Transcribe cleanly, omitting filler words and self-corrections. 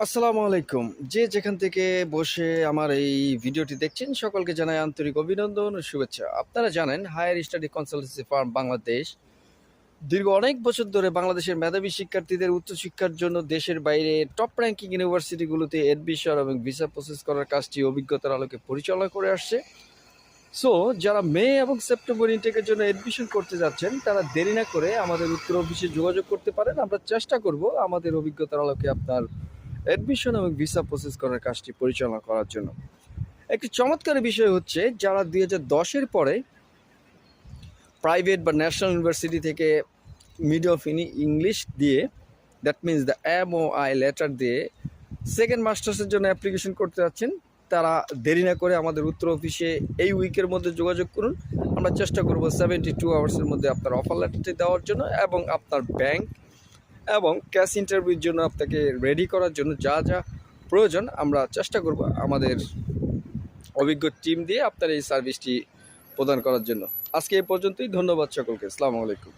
আসসালামু আলাইকুম। যে যেখান থেকে বসে আমার এই ভিডিওটি দেখছেন সকলকে জানাই আন্তরিক অভিনন্দন ও শুভেচ্ছা। আপনারা জানেন higher study consultancy firm Bangladesh দীর্ঘ অনেক বছর ধরে বাংলাদেশের মেধাবী শিক্ষার্থীদের উচ্চশিক্ষার জন্য দেশের বাইরে টপ র্যাঙ্কিং ইউনিভার্সিটিগুলোতে অ্যাডমিশন এবং ভিসা প্রসেস করার কাজটি অভিজ্ঞতার আলোকে পরিচালনা করে আসছে। সো যারা মে এবং সেপ্টেম্বর ইনটেকের জন্য অ্যাডমিশন করতে যাচ্ছেন তারা দেরি না করে আমাদের উত্তর অফিসে যোগাযোগ করতে পারেন। আমরা চেষ্টা করব আমাদের অভিজ্ঞতার আলোকে আপনার অ্যাডমিশন এবং ভিসা প্রসেস করার কাজটি পরিচালনা করার জন্য। একটি চমৎকার বিষয় হচ্ছে যারা 2010-এর পরে প্রাইভেট বা ন্যাশনাল ইউনিভার্সিটি থেকে মিডিয়াম অফ ইংলিশ দিয়ে, that means the MOI letter দিয়ে সেকেন্ড মাস্টার্সের জন্য অ্যাপ্লিকেশন করতে যাচ্ছেন, তারা দেরি না করে আমাদের উত্তর অফিসে এই উইকের মধ্যে যোগাযোগ করুন। আমরা চেষ্টা করব 72 আওয়ার্সের মধ্যে আপনার অফার লেটারটি দেওয়ার জন্য এবং আপনার ব্যাংক এবং ক্যাশ ইন্টারভিউর জন্য আপনাকে রেডি করার জন্য যা যা প্রয়োজন আমরা চেষ্টা করব আমাদের অভিজ্ঞ টিম দিয়ে আপনার এই সার্ভিসটি প্রদান করার জন্য। আজকে এই পর্যন্তই। ধন্যবাদ সকলকে। আসসালামু আলাইকুম।